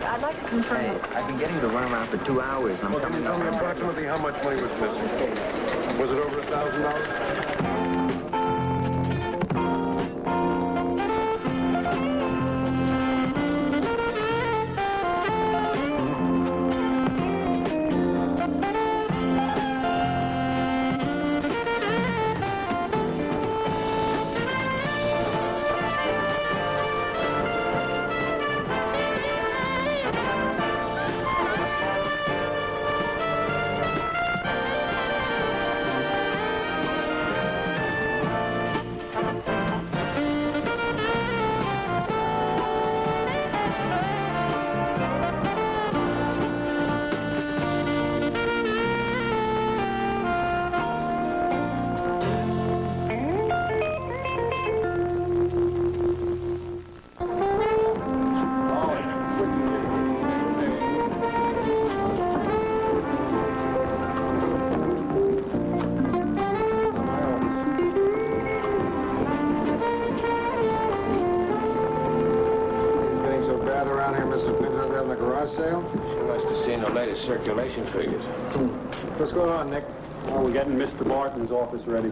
I'd like to confirm. Hey, I've been getting the runaround for 2 hours. I'm Well, can you coming tell me up. approximately how much money was missing? Was it over $1,000? Circulation figures. What's going on, Nick? Oh, we're getting Mr. Barton's office ready.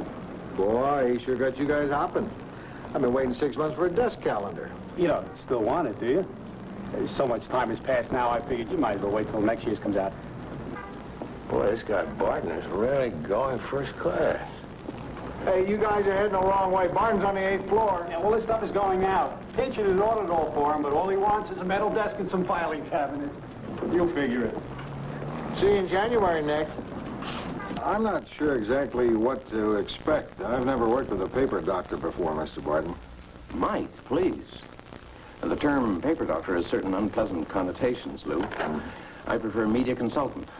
Boy, he sure got you guys hopping. I've been waiting 6 months for a desk calendar. You don't still want it, do you? So much time has passed now, I figured you might as well wait till next year's comes out. Boy, this guy Barton is really going first class. Hey, you guys are heading the wrong way. Barton's on the 8th floor. Yeah, well, this stuff is going out. Pinchin has ordered it all for him, but all he wants is a metal desk and some filing cabinets. You'll figure it. See you in January, Nick. I'm not sure exactly what to expect. I've never worked with a paper doctor before, Mr. Barton. Mike, please. The term paper doctor has certain unpleasant connotations, Lou. I prefer media consultant.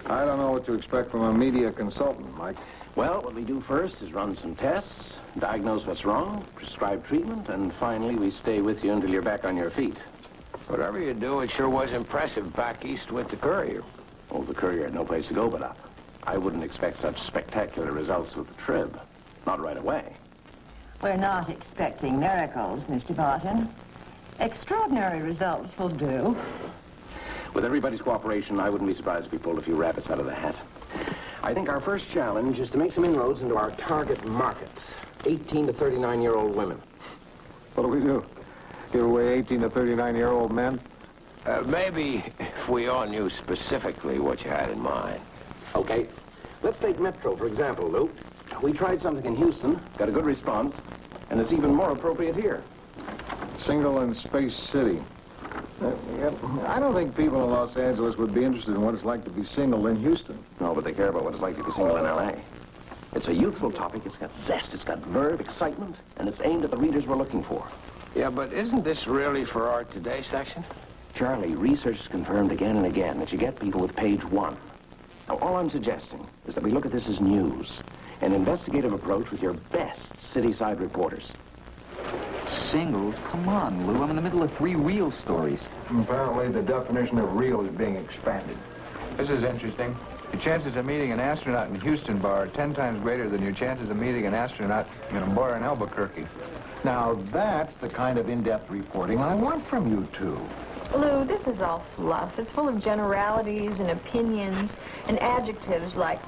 I don't know what to expect from a media consultant, Mike. Well, what we do first is run some tests, diagnose what's wrong, prescribe treatment, and finally we stay with you until you're back on your feet. Whatever you do, it sure was impressive back east with the Courier. Oh, the Courier had no place to go but up. I wouldn't expect such spectacular results with the Trib. Not right away. We're not expecting miracles, Mr. Barton. Extraordinary results will do. With everybody's cooperation, I wouldn't be surprised if we pulled a few rabbits out of the hat. I think our first challenge is to make some inroads into our target market, 18 to 39-year-old women. What do we do? Give away 18 to 39-year-old men? Maybe if we all knew specifically what you had in mind. Okay. Let's take Metro, for example, Lou. We tried something in Houston, got a good response, and it's even more appropriate here. Single in Space City. I don't think people in Los Angeles would be interested in what it's like to be single in Houston. No, but they care about what it's like to be single in L.A. It's a youthful topic. It's got zest, it's got verve, excitement, and it's aimed at the readers we're looking for. Yeah, but isn't this really for our Today section? Charlie, research has confirmed again and again that you get people with page 1. Now, all I'm suggesting is that we look at this as news, an investigative approach with your best city-side reporters. Singles? Come on, Lou. I'm in the middle of 3 real stories. Apparently, the definition of real is being expanded. This is interesting. Your chances of meeting an astronaut in Houston bar are 10 times greater than your chances of meeting an astronaut in a bar in Albuquerque. Now, that's the kind of in-depth reporting I want from you two. Lou, this is all fluff. It's full of generalities and opinions and adjectives like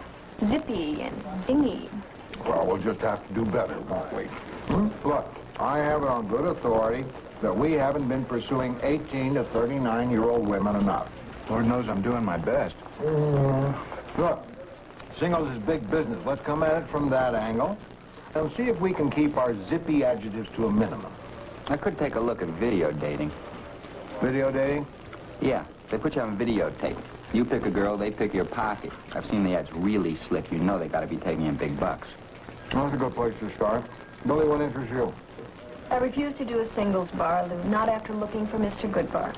zippy and zingy. Well, we'll just have to do better, won't we? Look, I have it on good authority that we haven't been pursuing 18 to 39-year-old women enough. Lord knows I'm doing my best. Look, singles is big business. Let's come at it from that angle and see if we can keep our zippy adjectives to a minimum. I could take a look at video dating. Video dating? Yeah, they put you on videotape. You pick a girl, they pick your pocket. I've seen the ads really slick. You know they got to be taking in big bucks. Well, that's a good place to start. Billy, what interests you? I refuse to do a singles bar, Lou, not after looking for Mr. Goodbar.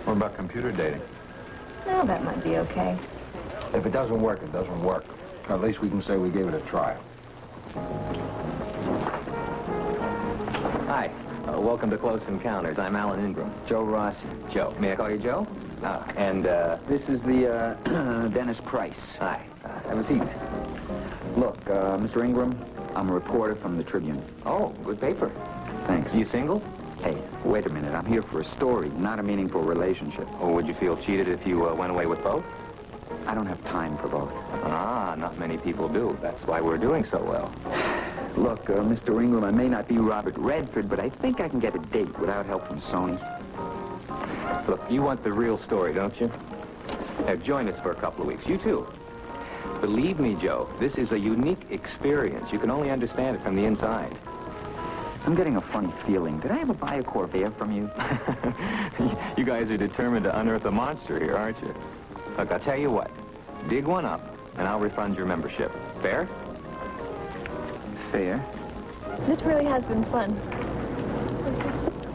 What about computer dating? No, that might be okay. If it doesn't work, it doesn't work. At least we can say we gave it a try. Hi. Welcome to Close Encounters. I'm Alan Ingram. Joe Rossi. Joe. May I call you Joe? And This is the, Dennis Price. hi. Have a seat. Look, Mr. Ingram, I'm a reporter from the Tribune. Oh, good paper. Thanks. You single? Hey, wait a minute. I'm here for a story, not a meaningful relationship. Or would you feel cheated if you went away with both? I don't have time for both. Ah, not many people do. That's why we're doing so well. Look, Mr. Ingram, I may not be Robert Redford, but I think I can get a date without help from Sony. Look, you want the real story, don't you? Now, join us for a couple of weeks. You too. Believe me, Joe, this is a unique experience. You can only understand it from the inside. I'm getting a funny feeling. Did I ever buy a Corvair from you? You guys are determined to unearth a monster here, aren't you? Look, I'll tell you what. Dig one up, and I'll refund your membership. Fair? Fair. This really has been fun.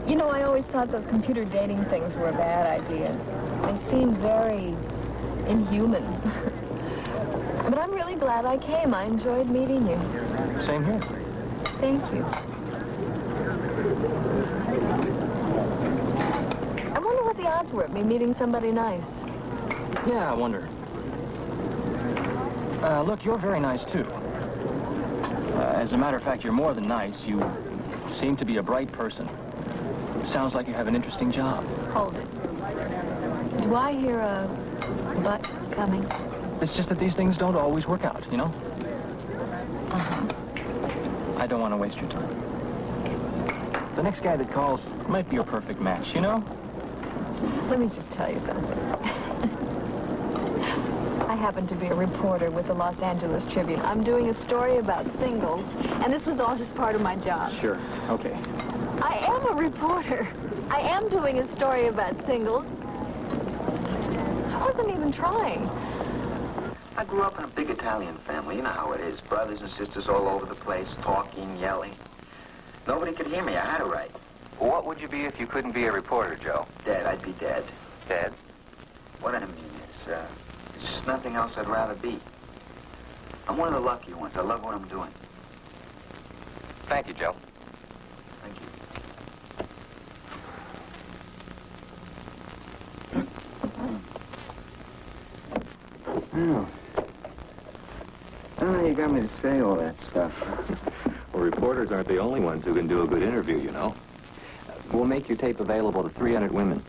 You know, I always thought those computer dating things were a bad idea. They seem very inhuman. But I'm really glad I came. I enjoyed meeting you. Same here. Thank you. I wonder what the odds were of me meeting somebody nice. Yeah, I wonder. Look, you're very nice, too. As a matter of fact, you're more than nice. You seem to be a bright person. Sounds like you have an interesting job. Hold it. Do I hear a butt coming? It's just that these things don't always work out, you know? Uh-huh. I don't want to waste your time. The next guy that calls might be a perfect match, you know? Let me just tell you something. I happen to be a reporter with the Los Angeles Tribune. I'm doing a story about singles, and this was all just part of my job. Sure. Okay. I am a reporter. I am doing a story about singles. I wasn't even trying. I grew up in a big Italian family. You know how it is. Brothers and sisters all over the place, talking, yelling. Nobody could hear me. I had to write. What would you be if you couldn't be a reporter, Joe? Dead. I'd be dead. Dead? What I mean is, there's just nothing else I'd rather be. I'm one of the lucky ones. I love what I'm doing. Thank you, Joe. Thank you. Oh, you got me to say all that stuff. Well, reporters aren't the only ones who can do a good interview, you know. We'll make your tape available to 300 women.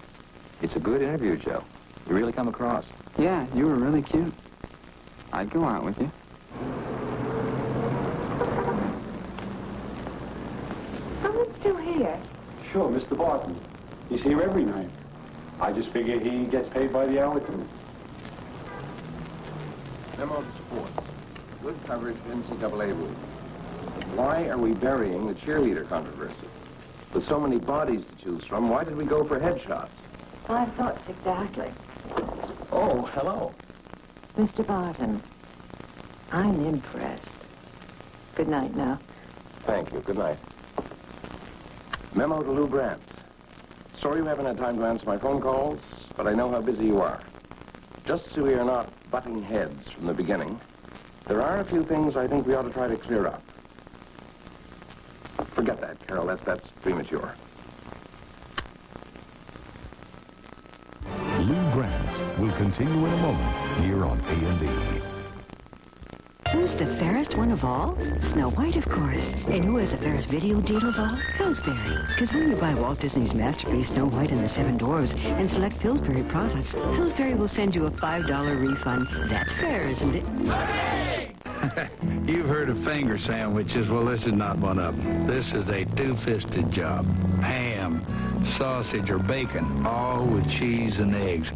It's a good interview, Joe. You really come across. Yeah, you were really cute. I'd go out with you. Someone's still here. Sure, Mr. Barton. He's here every night. I just figure he gets paid by the hour, too. Memo to sports. Good coverage NCAA rules. Why are we burying the cheerleader controversy? With so many bodies to choose from, why did we go for headshots? 5 thoughts exactly. Oh, hello. Mr. Barton, I'm impressed. Good night now. Thank you. Good night. Memo to Lou Brandt. Sorry you haven't had time to answer my phone calls, but I know how busy you are. Just so we are not butting heads from the beginning, there are a few things I think we ought to try to clear up. Forget that, Carol. That's premature. Lou Grant will continue in a moment here on A&E. Who's the fairest one of all? Snow White, of course. And who has the fairest video deal of all? Pillsbury. Because when you buy Walt Disney's masterpiece, Snow White and the Seven Dwarfs, and select Pillsbury products, Pillsbury will send you a $5 refund. That's fair, isn't it? You've heard of finger sandwiches. Well, this is not one of them. This is a two-fisted job. Ham, sausage, or bacon, all with cheese and eggs.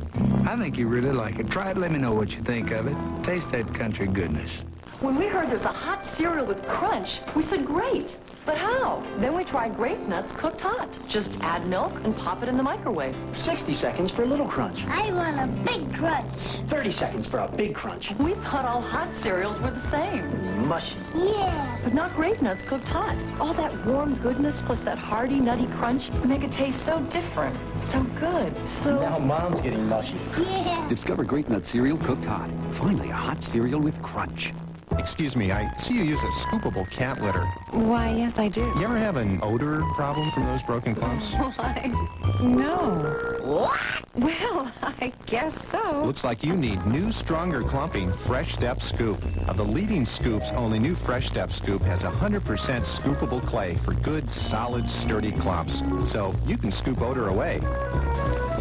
I think you really like it. Try it. Let me know what you think of it. Taste that country goodness. When we heard there's a hot cereal with crunch, we said, great. But how? Then we tried grape nuts cooked hot. Just add milk and pop it in the microwave. 60 seconds for a little crunch. I want a big crunch. 30 seconds for a big crunch. We thought all hot cereals were the same. Mushy. Yeah. But not grape nuts cooked hot. All that warm goodness plus that hearty, nutty crunch make it taste so different, so good, so... Now Mom's getting mushy. Yeah. Discover Grape Nut cereal cooked hot. Finally, a hot cereal with crunch. Excuse me, I see you use a scoopable cat litter. Why, yes, I do. You ever have an odor problem from those broken clumps? Why, no. What? Well, I guess so. Looks like you need new, stronger clumping Fresh Step Scoop. Of the leading scoops, only new Fresh Step Scoop has 100% scoopable clay for good, solid, sturdy clumps. So you can scoop odor away.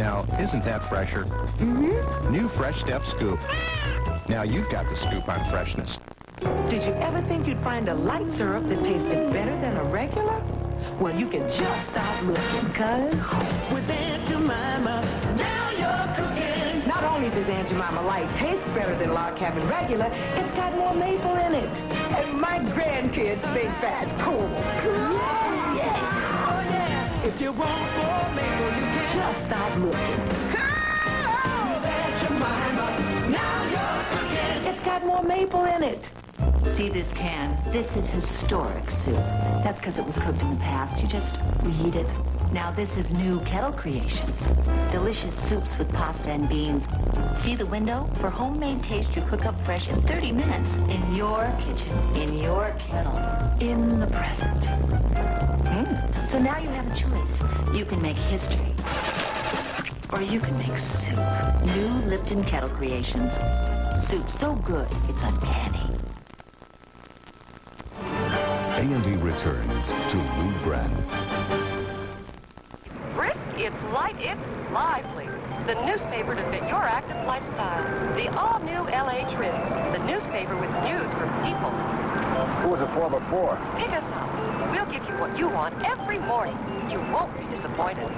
Now, isn't that fresher? Mm-hmm. New Fresh Step Scoop. Now you've got the scoop on freshness. Did you ever think you'd find a light syrup that tasted better than a regular? Well, you can just stop looking, cuz with Aunt Jemima, now you're cooking. Not only does Aunt Jemima Light taste better than Log Cabin Regular, it's got more maple in it. And my grandkids think that's cool. Yeah. Oh, yeah. If you want more maple, you can just stop looking. With Aunt Jemima, now you're cooking. It's got more maple in it. See this can? This is historic soup. That's because it was cooked in the past. You just reheat it. Now this is new kettle creations. Delicious soups with pasta and beans. See the window? For homemade taste, you cook up fresh in 30 minutes. In your kitchen, in your kettle, in the present. So now you have a choice. You can make history, or you can make soup. New Lipton Kettle Creations. Soup so good, it's uncanny. A&E returns to Lou Grant. Brisk, it's light, it's lively. The newspaper to fit your active lifestyle. The all-new LA Trib. The newspaper with news for people. Who was it for before? Pick us up. We'll give you what you want every morning. You won't be disappointed.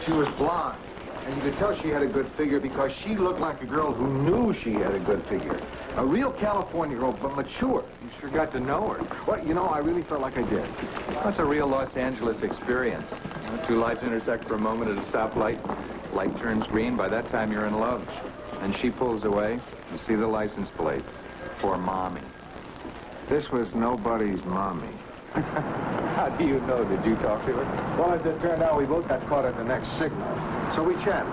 She was blonde, and you could tell she had a good figure because she looked like a girl who knew she had a good figure. A real California girl, but mature. You sure got to know her. Well, you know, I really felt like I did. That's a real Los Angeles experience. Two lights intersect for a moment at a stoplight. Light turns green. By that time, you're in love. And she pulls away. You see the license plate. For Mommy. This was nobody's mommy. How do you know? Did you talk to her? Well, as it turned out, we both got caught at the next signal. So we chatted.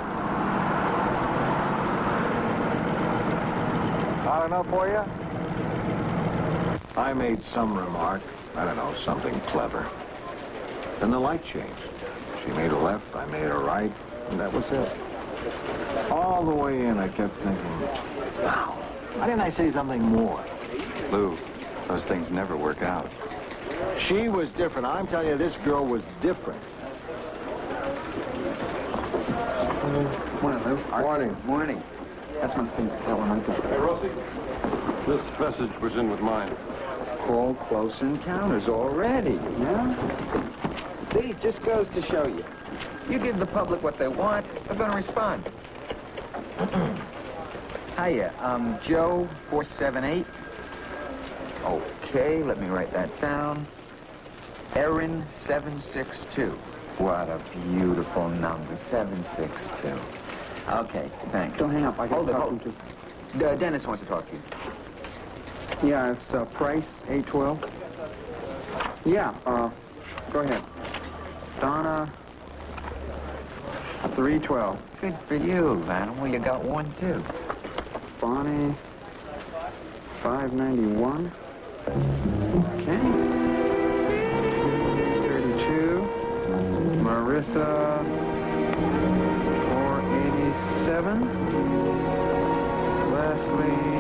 Not enough for you? I made some remark. I don't know, something clever. Then the light changed. She made a left, I made a right, and that was it. All the way in, I kept thinking, wow, why didn't I say something more? Lou, those things never work out. She was different. I'm telling you, this girl was different. Morning, Lou. Morning. Morning. That's my thing. That one right there. Hey, Rossi. This message was in with mine. Call close encounters already. Yeah? See, it just goes to show you. You give the public what they want, they're going to respond. Hiya, I'm Joe, 478. Okay, let me write that down. Erin, 762. What a beautiful number, 762. Okay, thanks. Don't hang up. I got to talk to you. Dennis wants to talk to you. Yeah, it's Price, 812. Yeah, go ahead. Donna, 312. Good for you, Animal. You got one, too. Bonnie, 591. Okay. 32. Marissa, 487. Leslie.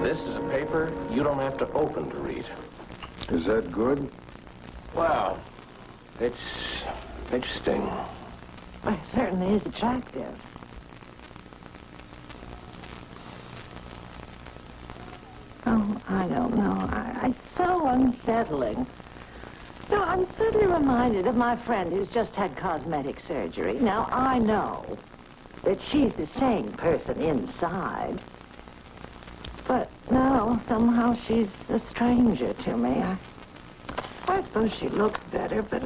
This is a paper you don't have to open to read. Is that good? Well, it's interesting. Well, it certainly is attractive. Oh, I don't know. It's so unsettling. No, I'm suddenly reminded of my friend who's just had cosmetic surgery. Now, I know that she's the same person inside. But no, somehow she's a stranger to me. I suppose she looks better, but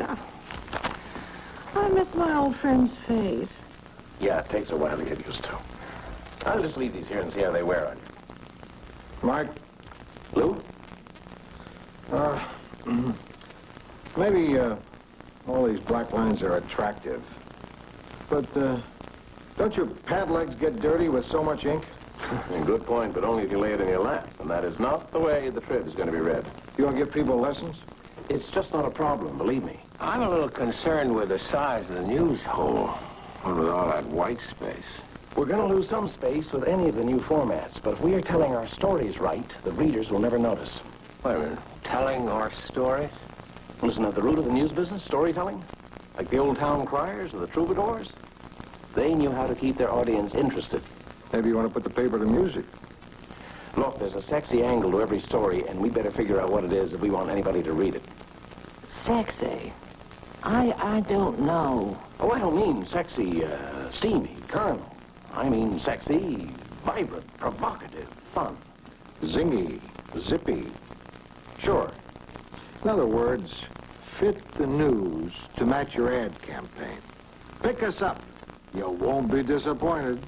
I miss my old friend's face. Yeah, it takes a while to get used to. I'll just leave these here and see how they wear on you. Mike? Lou? Maybe all these black lines are attractive. But don't your pad legs get dirty with so much ink? Good point, but only if you lay it in your lap. And that is not the way the Trib is going to be read. You want to give people lessons? It's just not a problem, believe me. I'm a little concerned with the size of the news hole. What with all that white space? We're going to lose some space with any of the new formats, but if we are telling our stories right, the readers will never notice. Wait a minute. Telling our stories? Listen, at the root of the news business, storytelling, like the old town criers or the troubadours, they knew how to keep their audience interested. Maybe you want to put the paper to music. Look, there's a sexy angle to every story, and we better figure out what it is if we want anybody to read it. Sexy? I don't know. Oh, I don't mean sexy, steamy, carnal. I mean sexy, vibrant, provocative, fun. Zingy, zippy. Sure. In other words, fit the news to match your ad campaign. Pick us up. You won't be disappointed.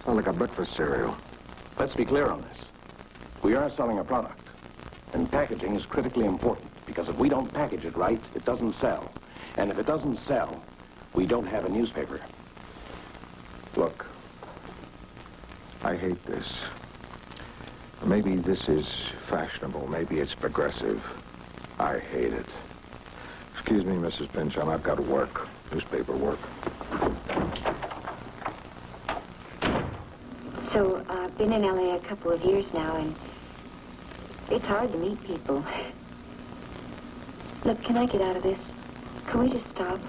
Sounds like a breakfast cereal. Let's be clear on this. We are selling a product, and packaging is critically important, because if we don't package it right, it doesn't sell. And if it doesn't sell, we don't have a newspaper. Look, I hate this. Maybe this is fashionable. Maybe it's progressive. I hate it. Excuse me, Mrs. Pinchon, I've got work. Newspaper work. So, I've been in L.A. a couple of years now, and it's hard to meet people. Look, can I get out of this? Can we just stop?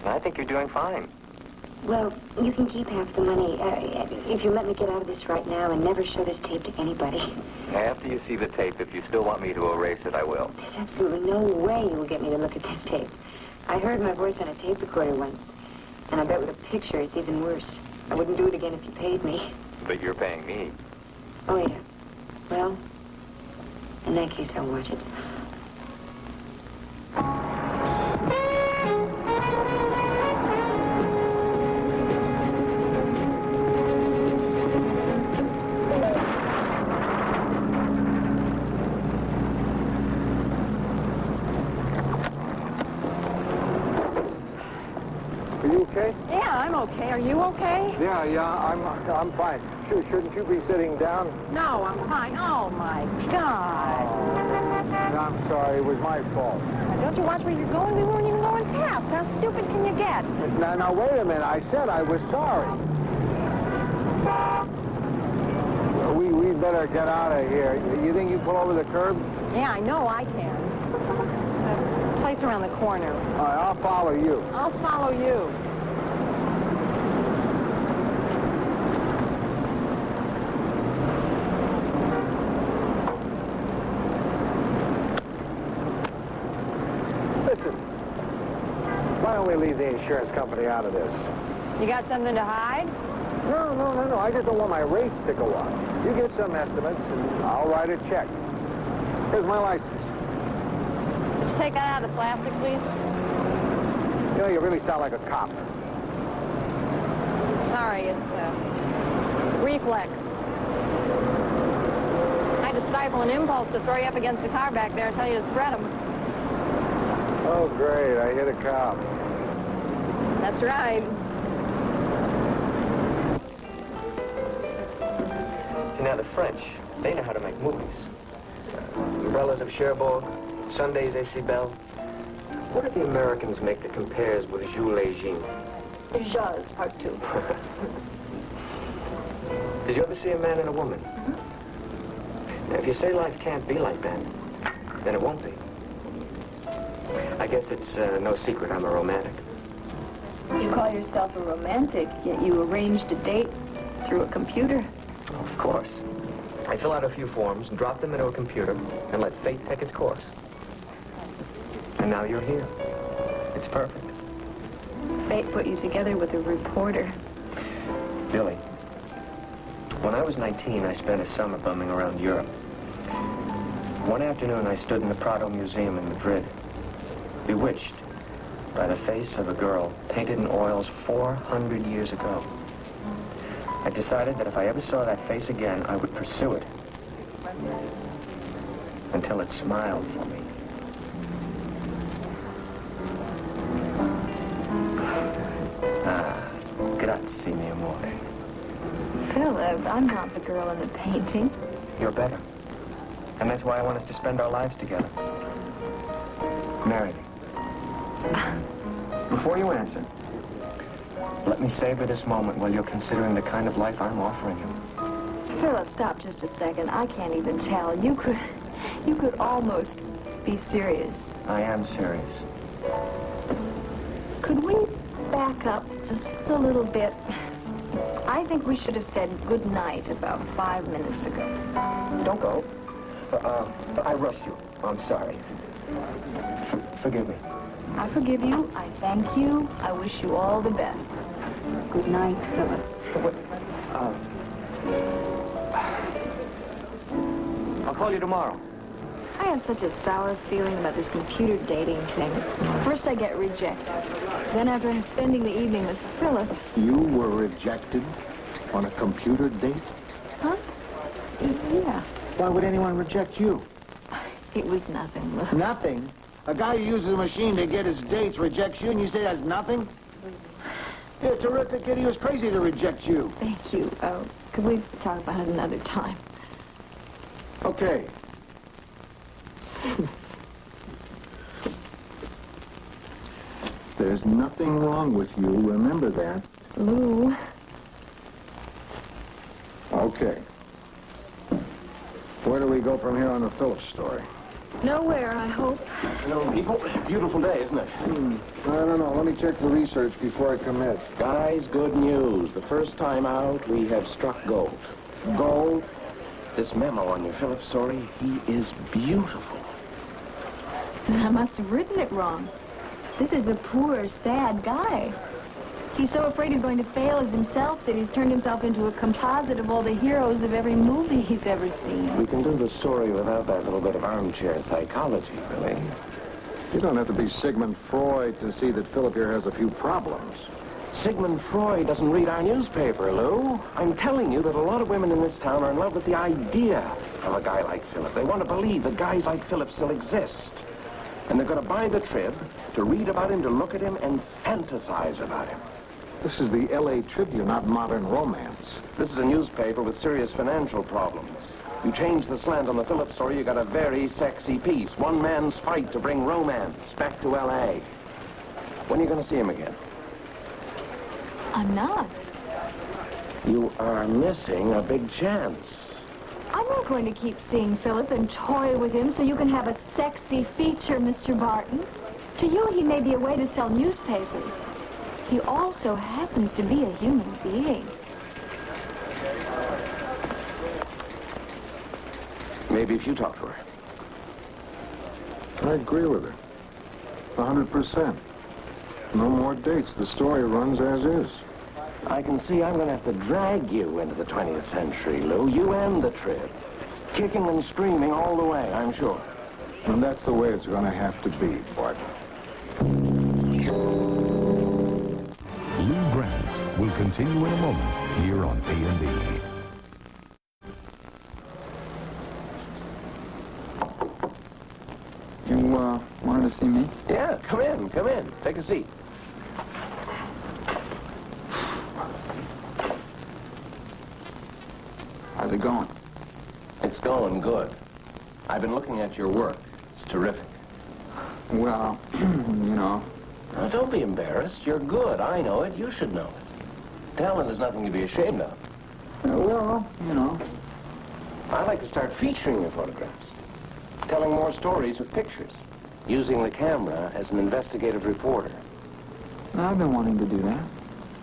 I think you're doing fine. Well, you can keep half the money if you let me get out of this right now and never show this tape to anybody. After you see the tape, if you still want me to erase it, I will. There's absolutely no way you will get me to look at this tape. I heard my voice on a tape recorder once, and I bet with a picture it's even worse. I wouldn't do it again if you paid me. But you're paying me. Oh, yeah. Well, in that case, I'll watch it. Are you okay? Yeah, I'm okay. Are you okay? Yeah, I'm fine. Shouldn't you be sitting down? No, I'm fine. Oh, my God. I'm sorry, it was my fault. Don't you watch where you're going? We weren't even going past. How stupid can you get? Now, wait a minute. I said I was sorry. We'd better get out of here. You think you pull over the curb? Yeah, I know I can. The place around the corner. All right, I'll follow you. I'll follow you. Listen, why don't we leave the insurance company out of this? You got something to hide? No. I just don't want my rates to go up. You get some estimates, and I'll write a check. Here's my license. Just take that out of the plastic, please. You know, you really sound like a cop. Sorry, it's reflex. I had to stifle an impulse to throw you up against the car back there and tell you to spread them. Oh, great. I hit a cop. That's right. Now, the French, they know how to make movies. Umbrellas of Cherbourg, Sundays A.C. Bell. What do the Americans make that compares with Jules et Jean? Jaws, part 2. Did you ever see a man and a woman? Now, if you say life can't be like that, then it won't be. I guess it's no secret I'm a romantic. You call yourself a romantic, yet you arranged a date through a computer. Oh, of course. I fill out a few forms, drop them into a computer, and let fate take its course. And now you're here. It's perfect. Fate put you together with a reporter. Billy, when I was 19, I spent a summer bumming around Europe. One afternoon, I stood in the Prado Museum in Madrid, bewitched by the face of a girl painted in oils 400 years ago. I decided that if I ever saw that face again, I would pursue it. until it smiled for me. Grazie, mio amore. Philip, I'm not the girl in the painting. You're better. And that's why I want us to spend our lives together. Marry me. Before you answer, let me savor this moment while you're considering the kind of life I'm offering you. Philip, stop just a second. I can't even tell. You could almost be serious. I am serious. Could we back up just a little bit? I think we should have said good night about 5 minutes ago. Don't go. I rushed you. I'm sorry. Forgive me. I forgive you. I thank you. I wish you all the best. Good night, Philip. I'll call you tomorrow. I have such a sour feeling about this computer dating thing. First I get rejected. Then after spending the evening with Philip... You were rejected on a computer date? Huh? Yeah. Why would anyone reject you? It was nothing, look. Nothing? A guy who uses a machine to get his dates rejects you and you say that's nothing? Yeah, terrific kid. He was crazy to reject you. Thank you. Could we talk about it another time? Okay. There's nothing wrong with you. Remember that. Lou. Okay. Where do we go from here on the Phillips story? Nowhere, I hope. Hello, people. Beautiful day, isn't it? I don't know. Let me check the research before I commit. Guys, good news. The first time out, we have struck gold. Gold? This memo on your Phillips story, he is beautiful. I must have written it wrong. This is a poor, sad guy. He's so afraid he's going to fail as himself that he's turned himself into a composite of all the heroes of every movie he's ever seen. We can do the story without that little bit of armchair psychology, really. You don't have to be Sigmund Freud to see that Philip here has a few problems. Sigmund Freud doesn't read our newspaper, Lou. I'm telling you that a lot of women in this town are in love with the idea of a guy like Philip. They want to believe that guys like Philip still exist. And they're going to buy the Trib to read about him, to look at him, and fantasize about him. This is the L.A. Tribune, not modern romance. This is a newspaper with serious financial problems. You change the slant on the Phillips story, you got a very sexy piece. One man's fight to bring romance back to L.A. When are you going to see him again? I'm not. You are missing a big chance. I'm not going to keep seeing Philip and toy with him so you can have a sexy feature, Mr. Barton. To you, he may be a way to sell newspapers. He also happens to be a human being. Maybe if you talk to her. I agree with her. 100%. No more dates. The story runs as is. I can see I'm going to have to drag you into the 20th century, Lou. You and the Trib. Kicking and screaming all the way, I'm sure. And that's the way it's going to have to be, Bart. Lou Grant will continue in a moment here on A&E. You, wanted to see me? Yeah, come in, come in. Take a seat. How's it going? It's going good. I've been looking at your work. It's terrific. Well, you know. Now, don't be embarrassed. You're good. I know it. You should know it. Talent is nothing to be ashamed of. Well, you know. I'd like to start featuring your photographs. Telling more stories with pictures. Using the camera as an investigative reporter. I've been wanting to do that.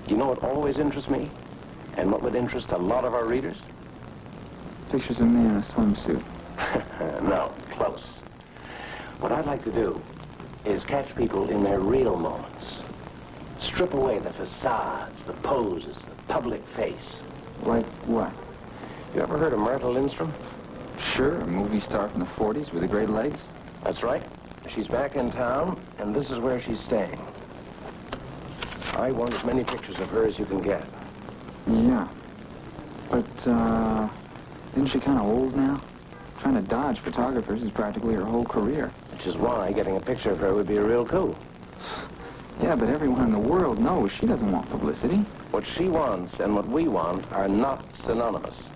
You know what always interests me? And what would interest a lot of our readers? Pictures of me in a swimsuit. No, close. What I'd like to do is catch people in their real moments. Strip away the facades, the poses, the public face. Like what? You ever heard of Myrtle Lindstrom? Sure, a movie star from the 40s with the great legs. That's right. She's back in town, and this is where she's staying. I want as many pictures of her as you can get. Yeah. But, isn't she kind of old now? Trying to dodge photographers is practically her whole career. Which is why getting a picture of her would be a real coup. Yeah, but everyone in the world knows she doesn't want publicity. What she wants and what we want are not synonymous.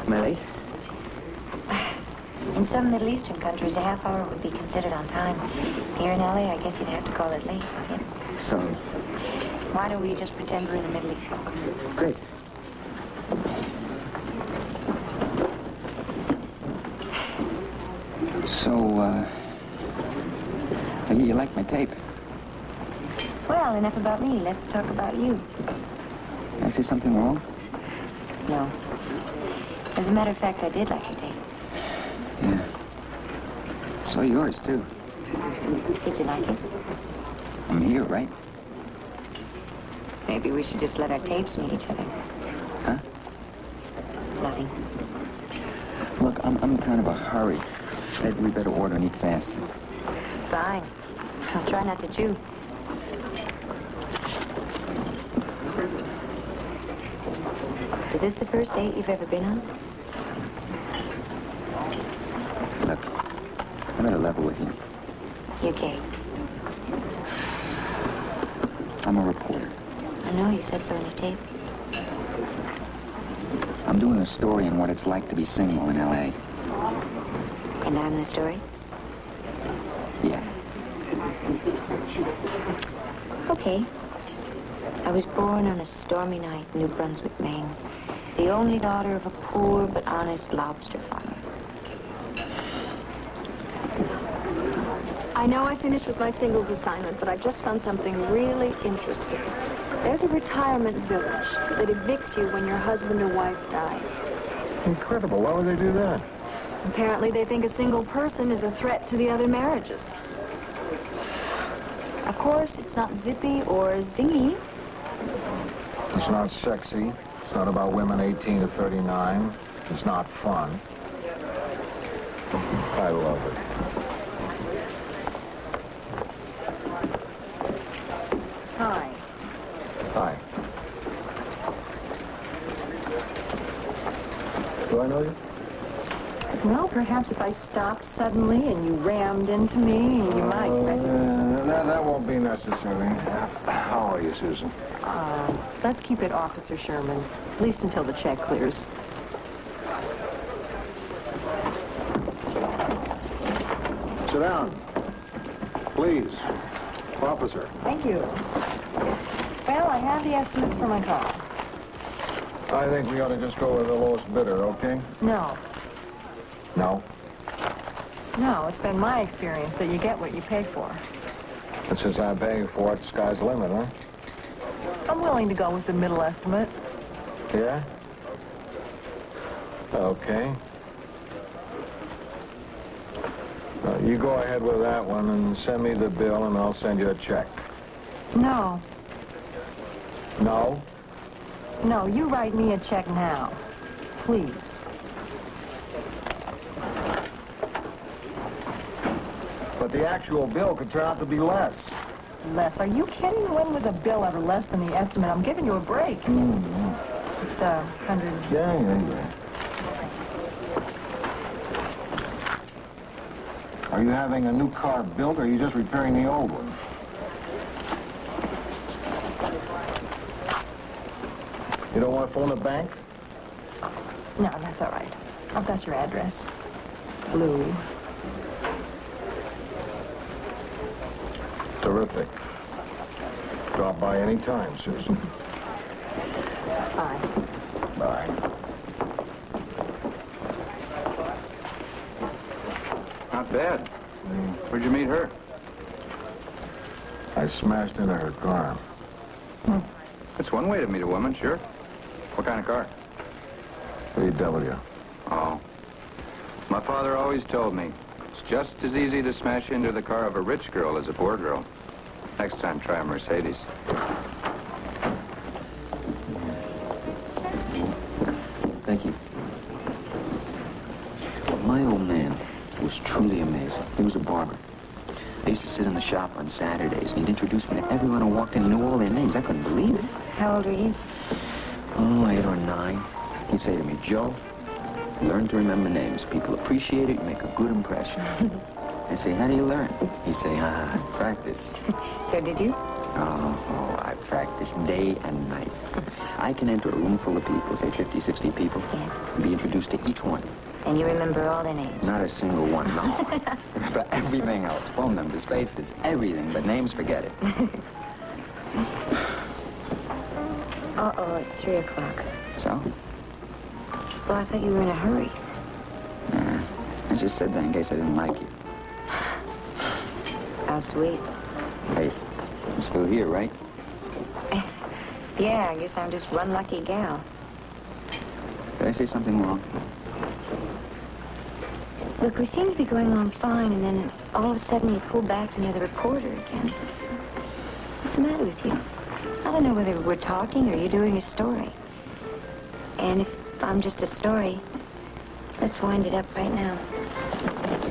Millie? In some Middle Eastern countries, a half hour would be considered on time. Here in LA, I guess you'd have to call it late, wouldn't you? Sorry. Why don't we just pretend we're in the Middle East? Great. So, you like my tape? Well, enough about me. Let's talk about you. Did I say something wrong? No. As a matter of fact, I did like your tape. Yeah. So yours, too. Did you like it? I'm here, right? Maybe we should just let our tapes meet each other. Huh? Nothing. Look, I'm in kind of a hurry. Maybe we better order and eat fast. Fine. I'll try not to chew. Is this the first date you've ever been on? Look, I'm at a level with you. You're gay. I'm a reporter. I know you said so in your tape. I'm doing a story on what it's like to be single in L.A. And I'm the story? Yeah. Okay. I was born on a stormy night in New Brunswick, Maine. The only daughter of a poor but honest lobster farmer. I know I finished with my singles assignment, but I just found something really interesting. There's a retirement village that evicts you when your husband or wife dies. Incredible. Why would they do that? Apparently they think a single person is a threat to the other marriages. Of course, it's not zippy or zingy. It's not sexy. It's not about women 18 to 39. It's not fun. I love it. Hi. Hi. Do I know you? Well, perhaps if I stopped suddenly and you rammed into me, you might recognize. That won't be necessary. How are you, Susan? Let's keep it Officer Sherman, at least until the check clears. Sit down. Please. Officer. Thank you. Well, I have the estimates for my car. I think we ought to just go with the lowest bidder, okay? No. No? No, it's been my experience that you get what you pay for. And since I'm paying for it, the sky's the limit, huh? I'm willing to go with the middle estimate. Yeah? Okay. You go ahead with that one and send me the bill and I'll send you a check. No. No? No, you write me a check now. Please. But the actual bill could turn out to be less. Less? Are you kidding? When was a bill ever less than the estimate? I'm giving you a break. It's 100. Yeah. Are you having a new car built or are you just repairing the old one? You don't want to phone the bank? No, that's all right. I've got your address. Blue. Terrific. Drop by any time, Susan. Bye. Bye. Not bad. Where'd you meet her? I smashed into her car. That's one way to meet a woman, sure. What kind of car? VW. Oh. My father always told me, it's just as easy to smash into the car of a rich girl as a poor girl. Next time, try a Mercedes. Thank you. My old man was truly amazing. He was a barber. I used to sit in the shop on Saturdays, and he'd introduce me to everyone who walked in. He knew all their names. I couldn't believe it. How old are you? Oh, 8 or 9. He'd say to me, Joe, learn to remember names. People appreciate it, you make a good impression. I say, how do you learn? He'd say, practice. So did you? Oh, I practice day and night. I can enter a room full of people, say 50, 60 people, and be introduced to each one. And you remember all their names? Not a single one, no. But everything else, phone numbers, faces, everything, but names, forget it. Uh-oh, it's 3 o'clock. So? Well, I thought you were in a hurry. Nah, I just said that in case I didn't like you. How sweet. Hey, I'm still here, right? Yeah, I guess I'm just one lucky gal. Did I say something wrong? Look, we seem to be going on fine, and then all of a sudden you pull back and you're the reporter again. What's the matter with you? I don't know whether we're talking or you're doing a story. And if I'm just a story, let's wind it up right now.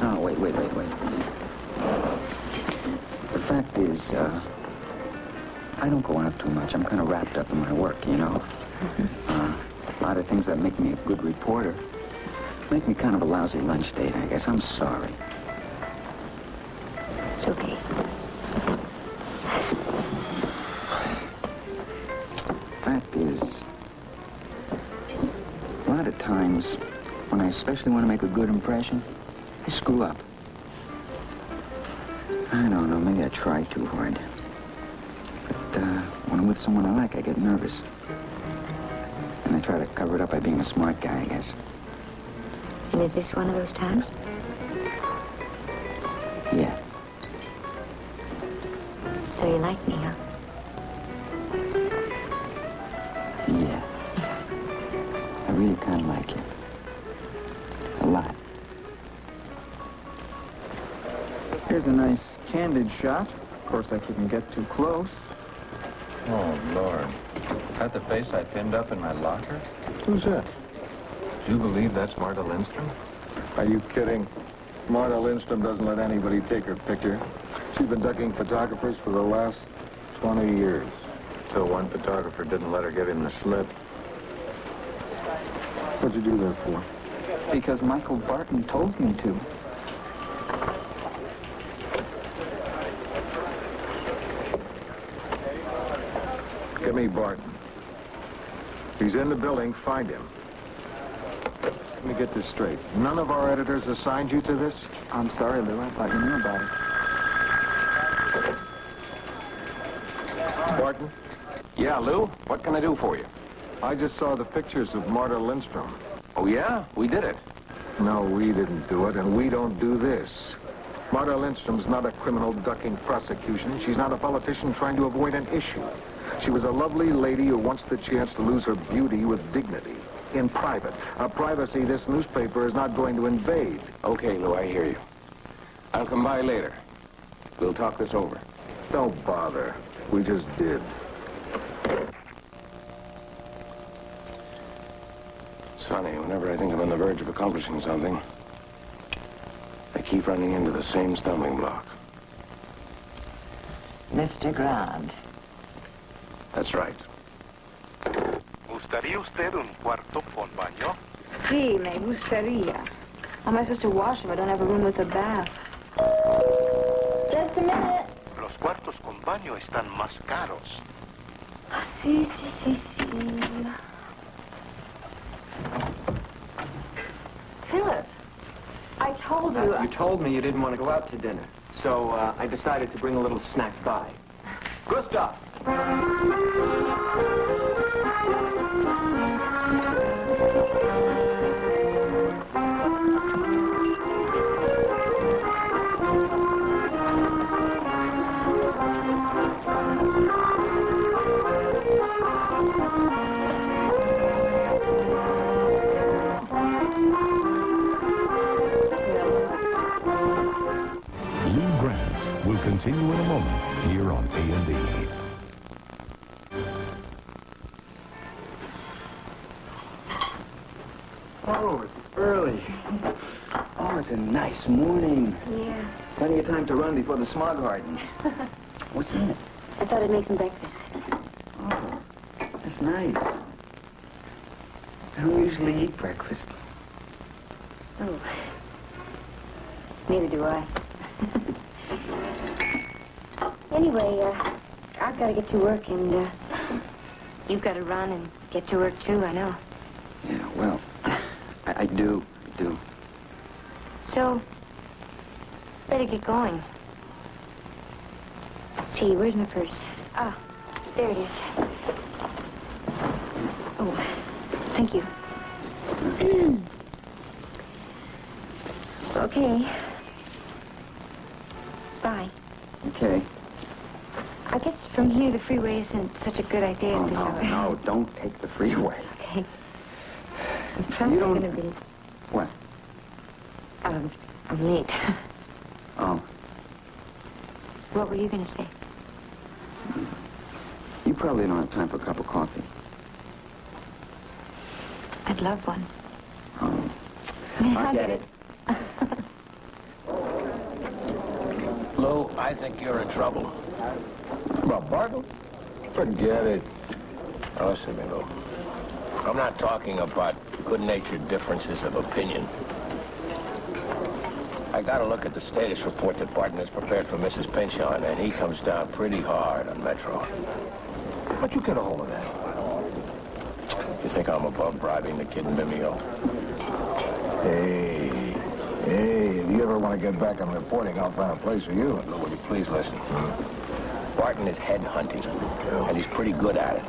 No, wait. The fact is, I don't go out too much. I'm kind of wrapped up in my work, you know? A lot of things that make me a good reporter make me kind of a lousy lunch date, I guess. I'm sorry. It's okay. Fact is, a lot of times, when I especially want to make a good impression, I screw up. I don't know, maybe I try too hard. But when I'm with someone I like, I get nervous. And I try to cover it up by being a smart guy, I guess. And is this one of those times? Yeah. So you like me, huh? Yeah. I really kind of like you. A lot. Here's a nice candid shot. Of course, I couldn't get too close. Oh, Lord. That the face I pinned up in my locker? Who's that? Do you believe that's Marta Lindstrom? Are you kidding? Marta Lindstrom doesn't let anybody take her picture. She's been ducking photographers for the last 20 years. Till one photographer didn't let her give him the slip. What'd you do that for? Because Michael Barton told me to. Get me Barton. He's in the building. Find him. Let me get this straight. None of our editors assigned you to this? I'm sorry, Lou. I thought you knew about it. Barton? Yeah, Lou? What can I do for you? I just saw the pictures of Marta Lindstrom. Oh, yeah? We did it. No, we didn't do it, and we don't do this. Marta Lindstrom's not a criminal ducking prosecution. She's not a politician trying to avoid an issue. She was a lovely lady who wants the chance to lose her beauty with dignity. In private. A privacy this newspaper is not going to invade. Okay, Lou, I hear you. I'll come by later. We'll talk this over. Don't bother. We just did. It's funny, whenever I think I'm on the verge of accomplishing something, I keep running into the same stumbling block. Mr. Grant. That's right. ¿Gustaría usted un cuarto con baño? Sí, me gustaría. How am I supposed to wash them? I don't have a room with a bath. Just a minute. Los cuartos con baño están más caros. Sí. Philip, I told you... You told me you didn't want to go out to dinner, so I decided to bring a little snack by. Gustav! Lou Grant will continue in a moment here on A&E. Oh, it's early. Oh, it's a nice morning. Yeah. Plenty of time to run before the smog hardens. What's in it? I thought I'd make some breakfast. Oh, that's nice. I don't usually eat breakfast. Oh. Neither do I. Anyway, I've got to get to work, and you've got to run and get to work, too, I know. Yeah, well, I do. So, better get going. Let's see, where's my purse? Ah, there it is. Oh, thank you. Okay. Bye. Okay. I guess from here the freeway isn't such a good idea. Oh, no, don't take the freeway. Okay. I'm probably going to be... What? I'm late. Oh. What were you going to say? You probably don't have time for a cup of coffee. I'd love one. Oh. I get it. Lou, I think you're in trouble. About Bartle? Forget it. Now, listen to me, Lou. I'm not talking about good-natured differences of opinion. I got to look at the status report that Barton has prepared for Mrs. Pinchon, and he comes down pretty hard on Metro. How'd you get a hold of that? You think I'm above bribing the kid in Mimeo? Hey, if you ever want to get back on reporting, I'll find a place for you. Lou, will you please listen? Barton is headhunting, and he's pretty good at it.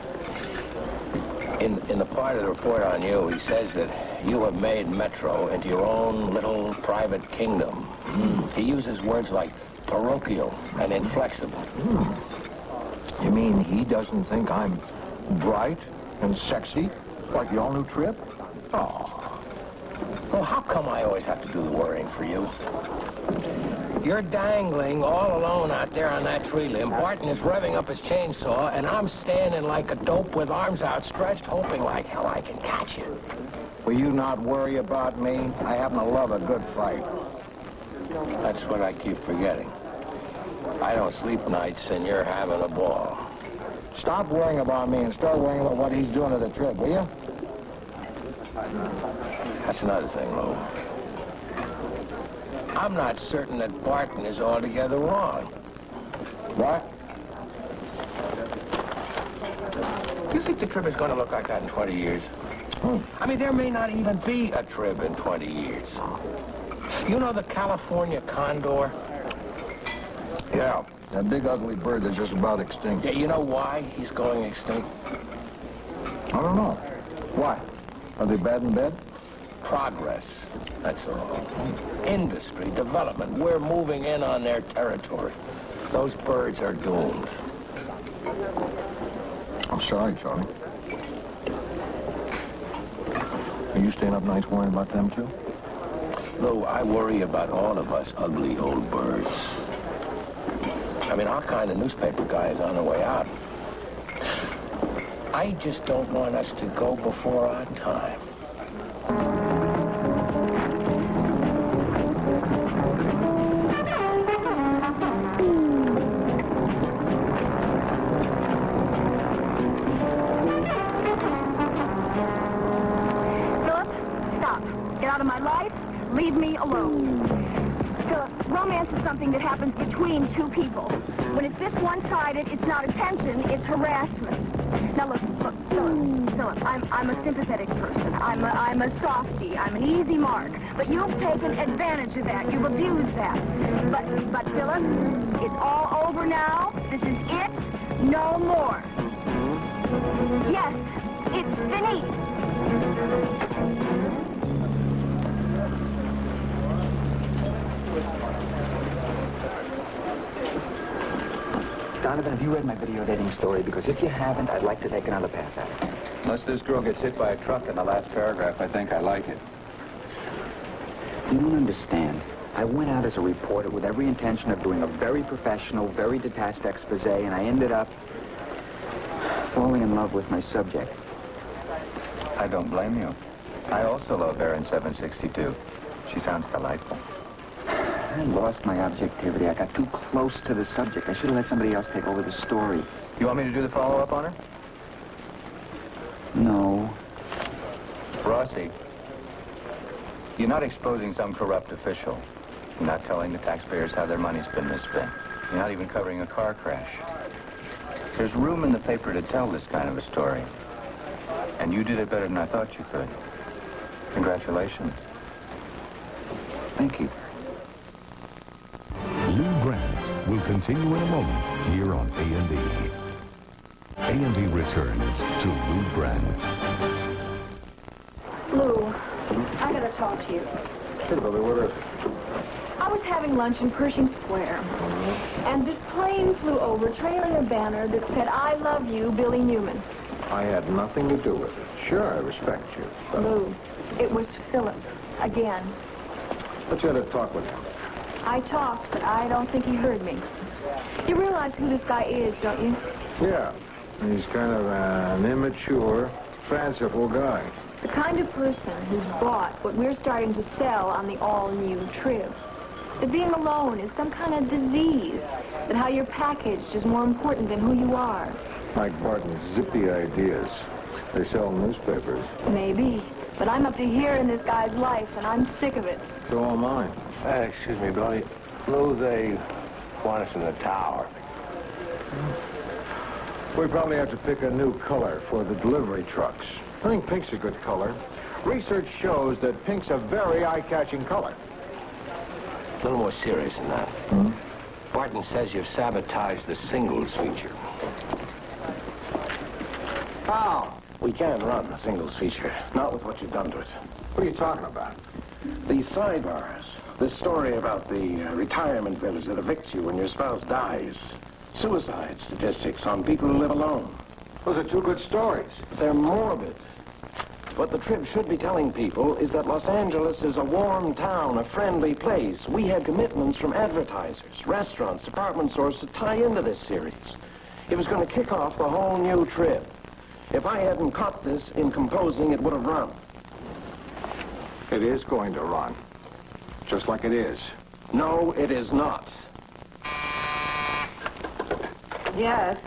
In the part of the report on you, he says that you have made Metro into your own little private kingdom. He uses words like parochial and inflexible. You mean he doesn't think I'm bright and sexy like your new trip? Oh. Well, how come I always have to do the worrying for you? You're dangling all alone out there on that tree limb. Barton is revving up his chainsaw, and I'm standing like a dope with arms outstretched, hoping like hell I can catch you. Will you not worry about me? I happen to love a good fight. That's what I keep forgetting. I don't sleep nights, and you're having a ball. Stop worrying about me and start worrying about what he's doing to the trip, will you? That's another thing, Lou. I'm not certain that Barton is altogether wrong. What? You think the trib is going to look like that in 20 years? I mean, there may not even be a trib in 20 years. You know the California condor? Yeah, that big ugly bird that's just about extinct. Yeah, you know why he's going extinct? I don't know. Why? Are they bad in bed? Progress, that's all. Industry, development. We're moving in on their territory. Those birds are doomed. I'm sorry, Charlie. Are you staying up nights worrying about them, too? Lou, I worry about all of us ugly old birds. I mean, our kind of newspaper guy is on the way out. I just don't want us to go before our time. Out of my life, leave me alone. Philip, romance is something that happens between two people. When it's this one-sided, it's not attention, it's harassment. Now look, Philip, I'm a sympathetic person. I'm a softie. I'm an easy mark. But you've taken advantage of that. You've abused that. But Philip, it's all over now. This is it. No more. Yes, it's finished. Donovan, have you read my video dating story? Because if you haven't, I'd like to take another pass at it. Unless this girl gets hit by a truck in the last paragraph, I think I like it. You don't understand. I went out as a reporter with every intention of doing a very professional, very detached expose, and I ended up falling in love with my subject. I don't blame you. I also love Erin 762. She sounds delightful. I lost my objectivity. I got too close to the subject. I should have let somebody else take over the story. You want me to do the follow-up on her? No. Rossi, you're not exposing some corrupt official. You're not telling the taxpayers how their money's been misspent. You're not even covering a car crash. There's room in the paper to tell this kind of a story. And you did it better than I thought you could. Congratulations. Thank you. Lou Grant will continue in a moment here on A&E. A&E returns to Lou Grant. Lou, I gotta talk to you. Sure, Billy, what is it? I was having lunch in Pershing Square, and this plane flew over trailing a banner that said, "I love you, Billy Newman." I had nothing to do with it. Sure, I respect you. But Lou, it was Philip, again. but you had a talk with him. I talked, but I don't think he heard me. You realize who this guy is, don't you? Yeah, he's kind of an immature, fanciful guy. The kind of person who's bought what we're starting to sell on the all-new Trib. That being alone is some kind of disease. That how you're packaged is more important than who you are. Like Barton's zippy ideas. They sell newspapers. Maybe. But I'm up to here in this guy's life, and I'm sick of it. So am I. Excuse me, Billy. Lou, they want us in the tower. We probably have to pick a new color for the delivery trucks. I think pink's a good color. Research shows that pink's a very eye-catching color. A little more serious than that. Barton says you've sabotaged the singles feature. How? We can't run the singles feature. Not with what you've done to it. What are you talking about? The sidebars. This story about the retirement village that evicts you when your spouse dies. Suicide statistics on people who live alone. Those are two good stories. They're morbid. What the Trib should be telling people is that Los Angeles is a warm town, a friendly place. We had commitments from advertisers, restaurants, department stores to tie into this series. It was going to kick off the whole new Trib. If I hadn't caught this in composing, it would have run. It is going to run. Just like it is. No, it is not. Yes.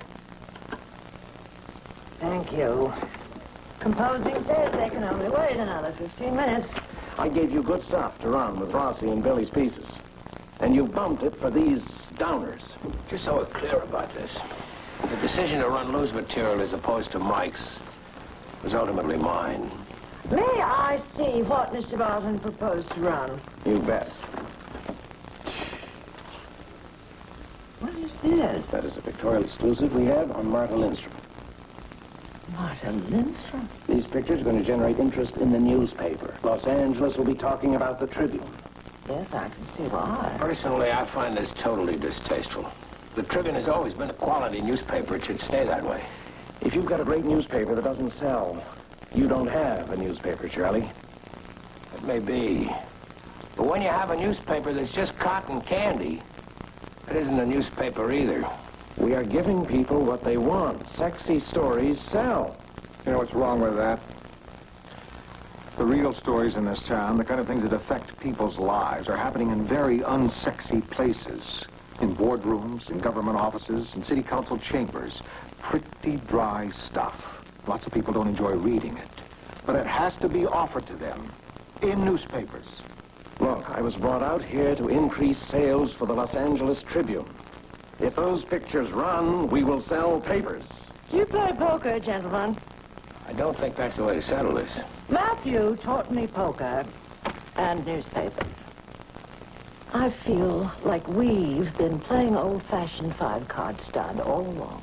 Thank you. Composing says they can only wait another 15 minutes. I gave you good stuff to run with Rossi and Billy's pieces. And you bumped it for these downers. Just so we're clear about this. The decision to run Lou's material as opposed to Mike's was ultimately mine. May I see what Mr. Barton proposed to run? You bet. What is this? That is a pictorial exclusive we have on Martha Lindstrom. Martha Lindstrom? These pictures are going to generate interest in the newspaper. Los Angeles will be talking about the Tribune. Yes, I can see why. Personally, I find this totally distasteful. The Tribune has always been a quality newspaper. It should stay that way. If you've got a great newspaper that doesn't sell, you don't have a newspaper, Charlie. It may be. But when you have a newspaper that's just cotton candy, it isn't a newspaper either. We are giving people what they want. Sexy stories sell. You know what's wrong with that? The real stories in this town, the kind of things that affect people's lives, are happening in very unsexy places. In boardrooms, in government offices, in city council chambers. Pretty dry stuff. Lots of people don't enjoy reading it. But it has to be offered to them in newspapers. Look, I was brought out here to increase sales for the Los Angeles Tribune. If those pictures run, we will sell papers. Do you play poker, gentlemen? I don't think that's the way to settle this. Matthew taught me poker and newspapers. I feel like we've been playing old-fashioned five-card stud all along.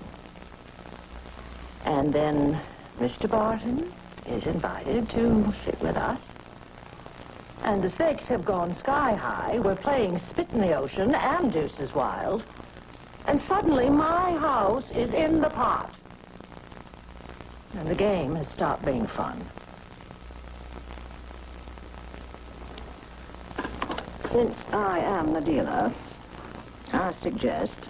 And then Mr. Barton is invited to sit with us. And the stakes have gone sky high. We're playing Spit in the Ocean and Deuces Wild. And suddenly my house is in the pot. And the game has stopped being fun. Since I am the dealer, I suggest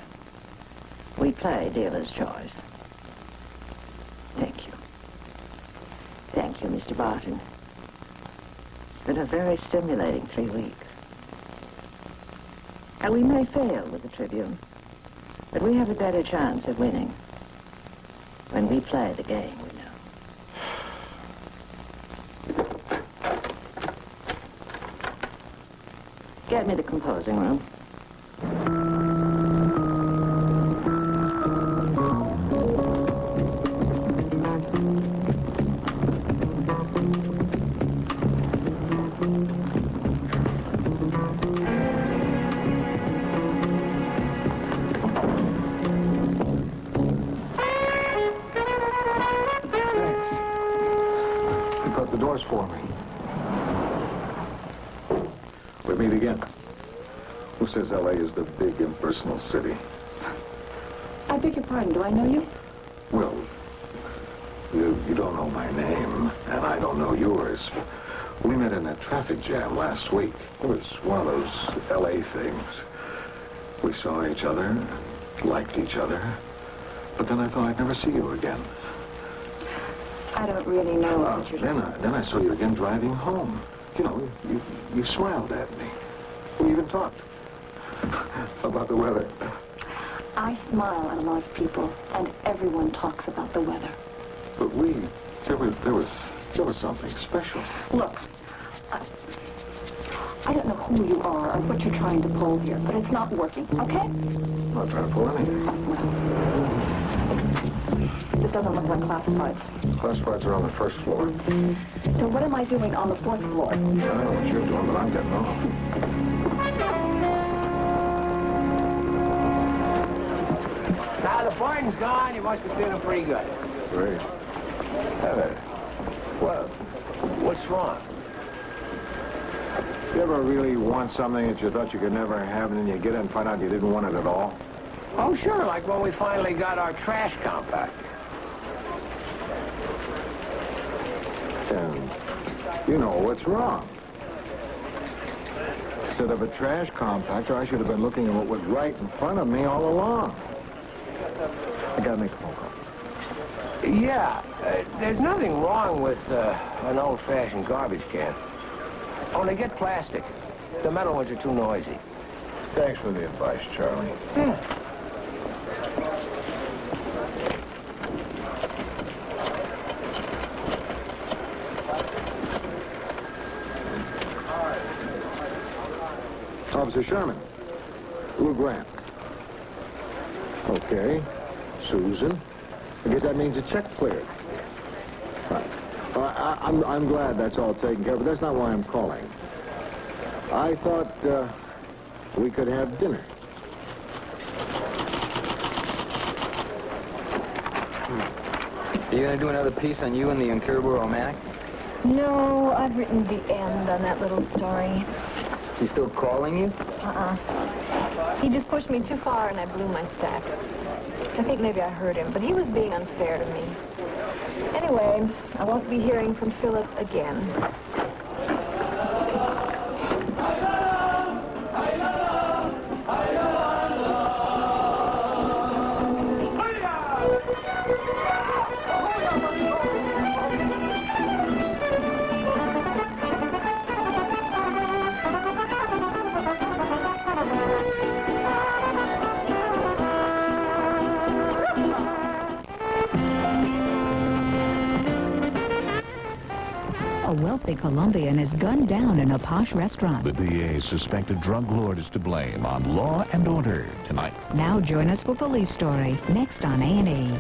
we play dealer's choice. Thank you. Thank you, Mr. Barton. It's been a very stimulating 3 weeks. And we may fail with the Tribune, but we have a better chance of winning when we play the game we know. Get me the composing room. You got the doors for me. We meet again. Who says L.A. is the big impersonal city? I beg your pardon, do I know you? Well, you don't know my name, and I don't know yours. We met in a traffic jam last week. It was one of those L.A. things. We saw each other, liked each other, but then I thought I'd never see you again. I don't really know what you're Then I saw you again driving home. You know, you smiled at me. We even talked about the weather. I smile at a lot of people, and everyone talks about the weather. But there was something special. Look, I don't know who you are or what you're trying to pull here, but it's not working, okay? I'm not trying to pull anything. This doesn't look like classifieds. Classifieds are on the first floor. So what am I doing on the fourth floor? I don't know what you're doing, but I'm getting home. Now the pardon's gone, you must be feeling pretty good. Great. Well, what's wrong? You ever really want something that you thought you could never have, and then you get it and find out you didn't want it at all? Oh, sure, like when we finally got our trash compact. And you know what's wrong. Instead of a trash compactor, I should have been looking at what was right in front of me all along. I gotta make a phone call. Yeah, there's nothing wrong with an old-fashioned garbage can. Only get plastic. The metal ones are too noisy. Thanks for the advice, Charlie. Yeah. Officer Sherman. Lou Grant. Okay. Susan. I guess that means a check cleared. I'm glad that's all taken care of, but that's not why I'm calling. I thought we could have dinner. Are you going to do another piece on you and the incurable romantic? No, I've written the end on that little story. Is he still calling you? He just pushed me too far and I blew my stack. I think maybe I hurt him, but he was being unfair to me. Anyway, I won't be hearing from Philip again. A wealthy Colombian is gunned down in a posh restaurant. The DA's suspected drug lord is to blame on Law and Order tonight. Now join us for Police Story, next on A&E.